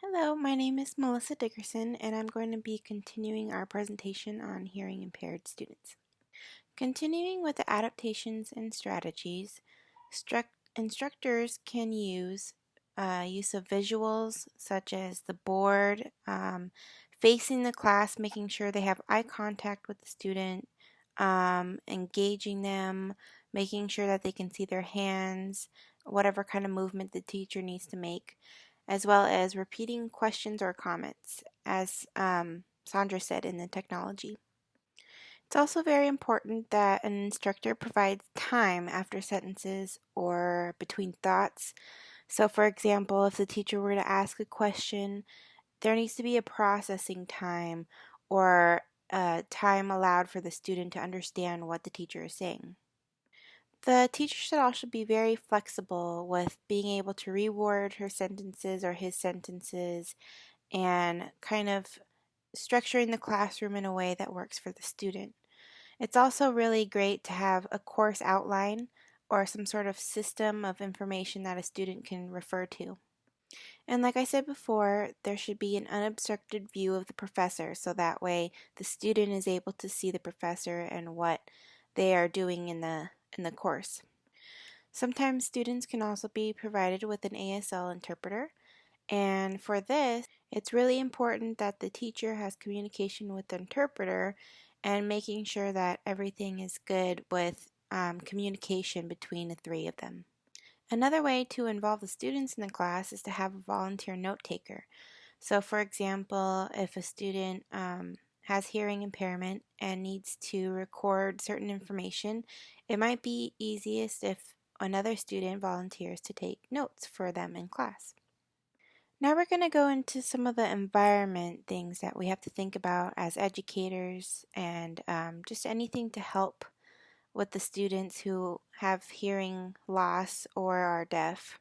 Hello, my name is Melissa Dickerson, and I'm going to be continuing our presentation on hearing impaired students. Continuing with the adaptations and strategies, instructors can use of visuals such as the board, facing the class, making sure they have eye contact with the student, engaging them, making sure that they can see their hands, whatever kind of movement the teacher needs to make, as well as repeating questions or comments, as Sandra said in the technology. It's also very important that an instructor provides time after sentences or between thoughts. So, for example, if the teacher were to ask a question, there needs to be a processing time or time allowed for the student to understand what the teacher is saying. The teacher should also be very flexible with being able to reword her sentences or his sentences and kind of structuring the classroom in a way that works for the student. It's also really great to have a course outline or some sort of system of information that a student can refer to. And like I said before, there should be an unobstructed view of the professor so that way the student is able to see the professor and what they are doing in the course. Sometimes students can also be provided with an ASL interpreter, and for this, it's really important that the teacher has communication with the interpreter and making sure that everything is good with communication between the three of them. Another way to involve the students in the class is to have a volunteer note taker. So, for example, if a student has hearing impairment and needs to record certain information, it might be easiest if another student volunteers to take notes for them in class. Now we're going to go into some of the environment things that we have to think about as educators and just anything to help with the students who have hearing loss or are deaf.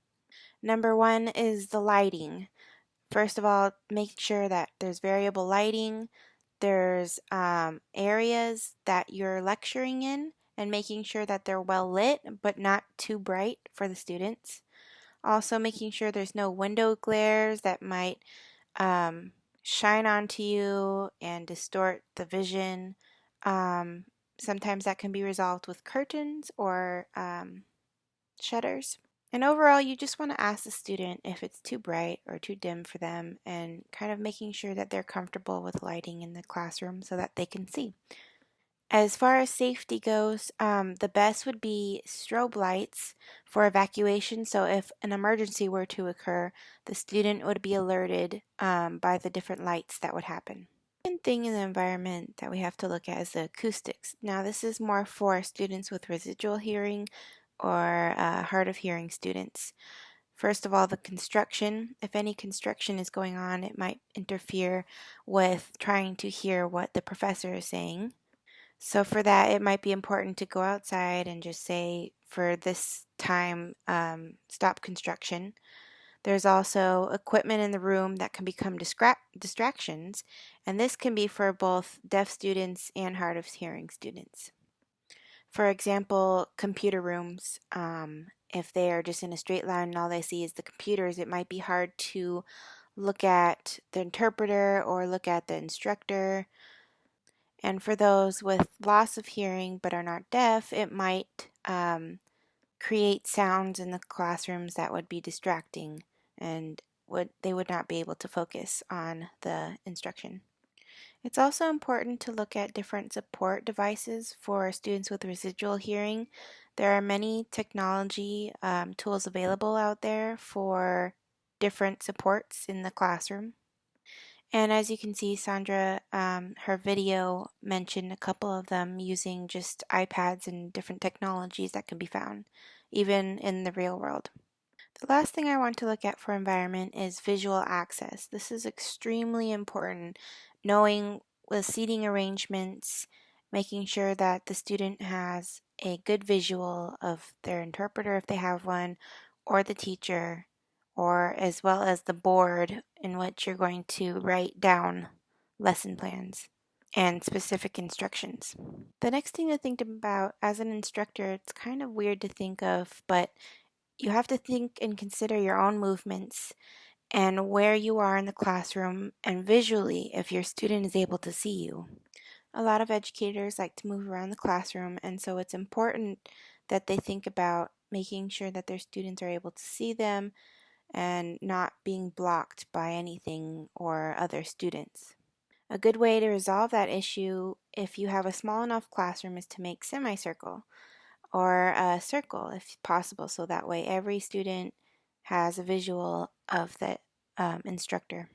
Number one is the lighting. First of all, make sure that there's variable lighting, there's areas that you're lecturing in, and making sure that they're well lit but not too bright for the students. Also making sure there's no window glares that might shine onto you and distort the vision. Sometimes that can be resolved with curtains or shutters. And overall, you just want to ask the student if it's too bright or too dim for them and kind of making sure that they're comfortable with lighting in the classroom so that they can see. As far as safety goes, the best would be strobe lights for evacuation. So if an emergency were to occur, the student would be alerted by the different lights that would happen. Second thing in the environment that we have to look at is the acoustics. Now this is more for students with residual hearing or hard of hearing students. First of all, the construction. If any construction is going on, it might interfere with trying to hear what the professor is saying. So for that, it might be important to go outside and just say, for this time, stop construction. There's also equipment in the room that can become distractions, and this can be for both deaf students and hard of hearing students. For example, computer rooms, if they are just in a straight line and all they see is the computers, it might be hard to look at the interpreter or look at the instructor. And for those with loss of hearing but are not deaf, it might create sounds in the classrooms that would be distracting and they would not be able to focus on the instruction. It's also important to look at different support devices for students with residual hearing. There are many technology tools available out there for different supports in the classroom. And as you can see, Sandra, her video mentioned a couple of them using just iPads and different technologies that can be found, even in the real world. The last thing I want to look at for environment is visual access. This is extremely important, knowing the seating arrangements, making sure that the student has a good visual of their interpreter if they have one, or the teacher, or as well as the board in which you're going to write down lesson plans and specific instructions. The next thing to think about as an instructor, it's kind of weird to think of, but you have to think and consider your own movements and where you are in the classroom, and visually if your student is able to see you. A lot of educators like to move around the classroom, and so it's important that they think about making sure that their students are able to see them and not being blocked by anything or other students. A good way to resolve that issue, if you have a small enough classroom, is to make semicircle or a circle if possible, so that way every student has a visual of the instructor.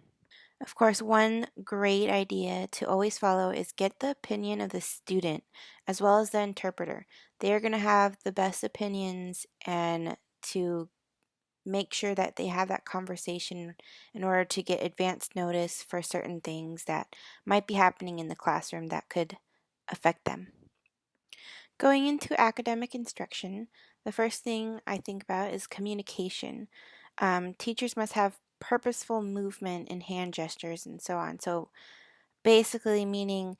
Of course, one great idea to always follow is get the opinion of the student as well as the interpreter. They are going to have the best opinions, and to make sure that they have that conversation in order to get advance notice for certain things that might be happening in the classroom that could affect them. Going into academic instruction, the first thing I think about is communication. Teachers must have purposeful movement and hand gestures and so on. So basically meaning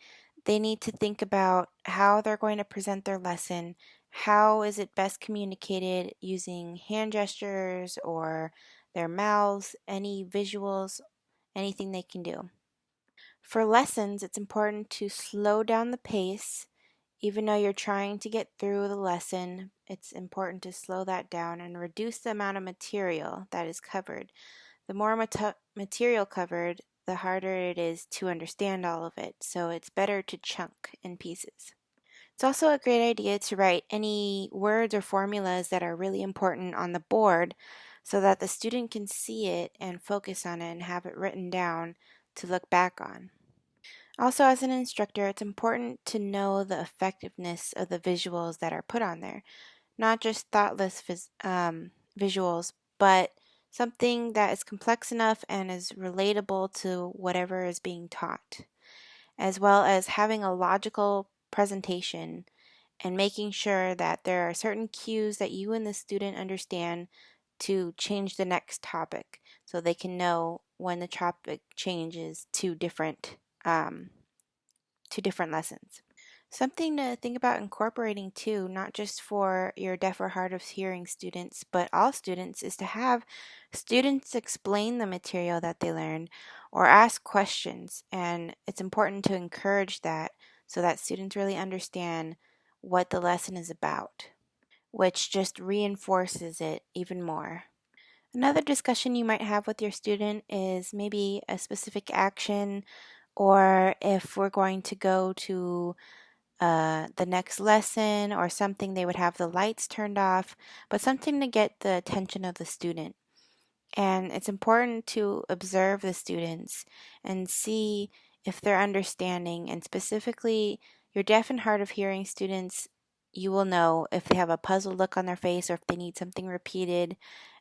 they need to think about how they're going to present their lesson. How is it best communicated using hand gestures or their mouths, any visuals, anything they can do. For lessons, it's important to slow down the pace. Even though you're trying to get through the lesson, it's important to slow that down and reduce the amount of material that is covered. The more material covered, the harder it is to understand all of it, so it's better to chunk in pieces. It's also a great idea to write any words or formulas that are really important on the board so that the student can see it and focus on it and have it written down to look back on. Also, as an instructor, it's important to know the effectiveness of the visuals that are put on there. Not just thoughtless visuals, but something that is complex enough and is relatable to whatever is being taught, as well as having a logical presentation and making sure that there are certain cues that you and the student understand to change the next topic so they can know when the topic changes to different lessons. Something to think about incorporating too, not just for your deaf or hard of hearing students, but all students, is to have students explain the material that they learned or ask questions. And it's important to encourage that so that students really understand what the lesson is about, which just reinforces it even more. Another discussion you might have with your student is maybe a specific action, or if we're going to go to the next lesson or something, they would have the lights turned off, but something to get the attention of the student. And it's important to observe the students and see if they're understanding. And specifically, your deaf and hard of hearing students, you will know if they have a puzzled look on their face or if they need something repeated.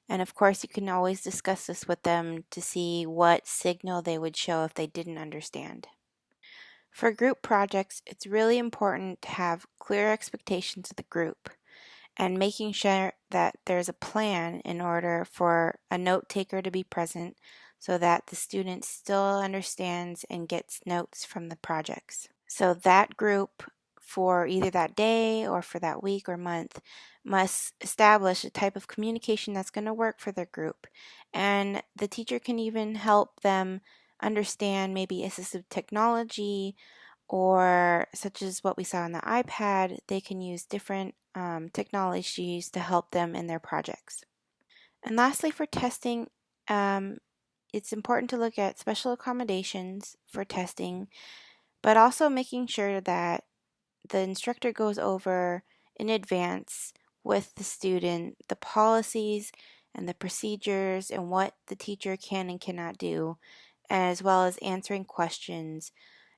And of course, you can always discuss this with them to see what signal they would show if they didn't understand. For group projects, it's really important to have clear expectations of the group and making sure that there's a plan in order for a note taker to be present so that the student still understands and gets notes from the projects. So that group, for either that day or for that week or month, must establish a type of communication that's going to work for their group. And the teacher can even help them understand maybe assistive technology, or such as what we saw on the iPad. They can use different technologies to help them in their projects. And lastly, for testing, it's important to look at special accommodations for testing, but also making sure that the instructor goes over in advance with the student the policies and the procedures and what the teacher can and cannot do, as well as answering questions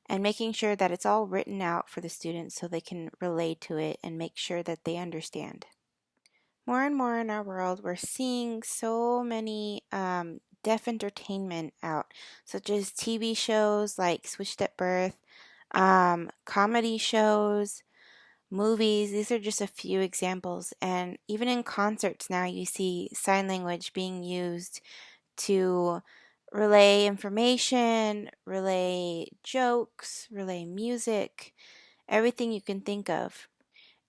and making sure that it's all written out for the students so they can relate to it and make sure that they understand. More and more in our world, we're seeing so many deaf entertainment out, such as TV shows like Switched at Birth, comedy shows, movies. These are just a few examples. And even in concerts now, you see sign language being used to relay information, relay jokes, relay music, everything you can think of.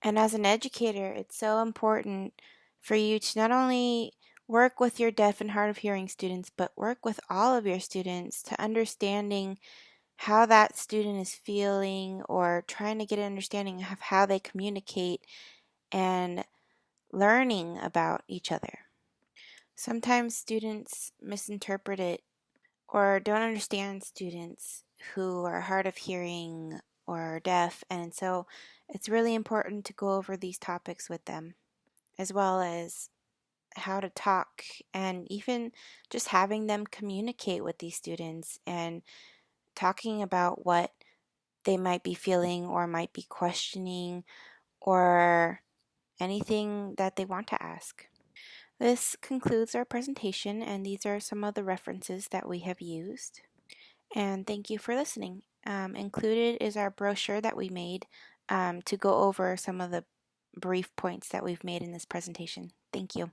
And as an educator, it's so important for you to not only work with your deaf and hard of hearing students, but work with all of your students to understanding how that student is feeling or trying to get an understanding of how they communicate and learning about each other. Sometimes students misinterpret it or don't understand students who are hard of hearing or deaf, and so it's really important to go over these topics with them, as well as how to talk and even just having them communicate with these students and talking about what they might be feeling or might be questioning or anything that they want to ask. This concludes our presentation, and these are some of the references that we have used. And thank you for listening. Included is our brochure that we made to go over some of the brief points that we've made in this presentation. Thank you.